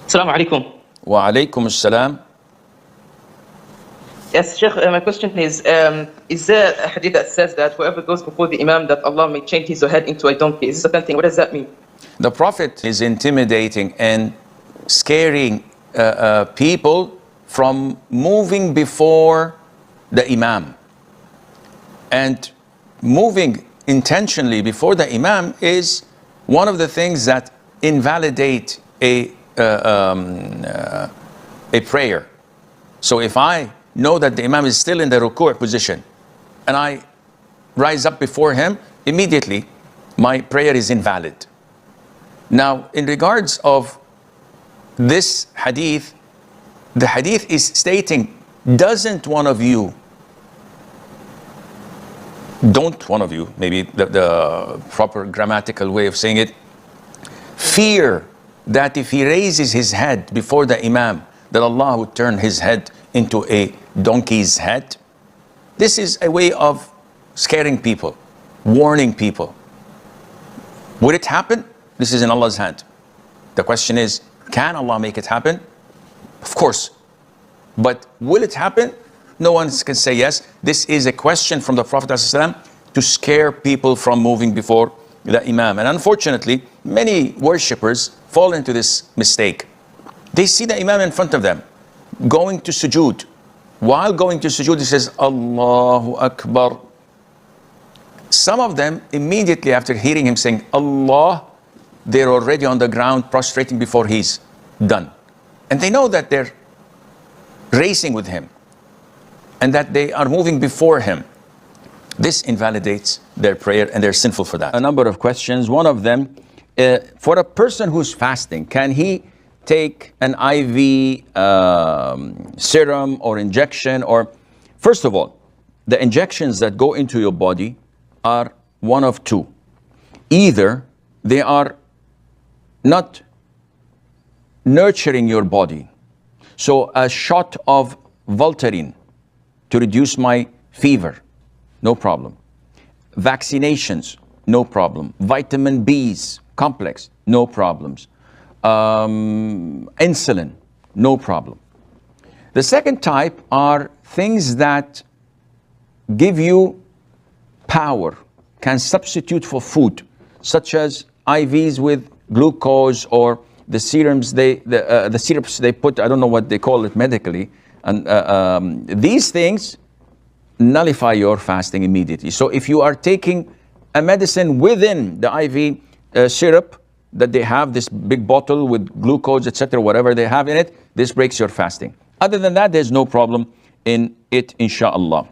Assalamu alaikum. Wa alaykum as-salam. Yes, Sheikh, my question is there a hadith that says that whoever goes before the Imam that Allah may change his head into a donkey? Is this a bad thing? What does that mean? The Prophet is intimidating and scaring people from moving before the Imam. And moving intentionally before the Imam is one of the things that invalidate a prayer. So if I know that the Imam is still in the ruku' position and I rise up before him, immediately my prayer is invalid. Now, in regards of this hadith, the hadith is stating, don't one of you, maybe the proper grammatical way of saying it, fear that if he raises his head before the Imam, that Allah would turn his head into a donkey's head? This is a way of scaring people, warning people. Would it happen? This is in Allah's hand. The question is, can Allah make it happen? Of course. But will it happen? No one can say yes. This is a question from the Prophet ﷺ to scare people from moving before the Imam. And unfortunately, many worshippers fall into this mistake. They see the Imam in front of them, going to sujood. While going to sujood, he says, Allahu Akbar. Some of them, immediately after hearing him saying, Allah, they're already on the ground prostrating before he's done. And they know that they're racing with him and that they are moving before him. This invalidates their prayer and they're sinful for that. A number of questions. One of them, for a person who's fasting, can he take an IV serum or injection? Or first of all, the injections that go into your body are one of two. Either they are not nurturing your body. So a shot of Voltaren to reduce my fever, no problem. Vaccinations, no problem. Vitamin B's complex, no problems. Insulin, no problem. The second type are things that give you power, can substitute for food, such as IVs with glucose or the serums the syrups they put, I don't know what they call it medically, and these things nullify your fasting immediately. So if you are taking a medicine within the IV syrup that they have, this big bottle with glucose, etc., whatever they have in it, this breaks your fasting. Other than that, there's no problem in it, inshallah.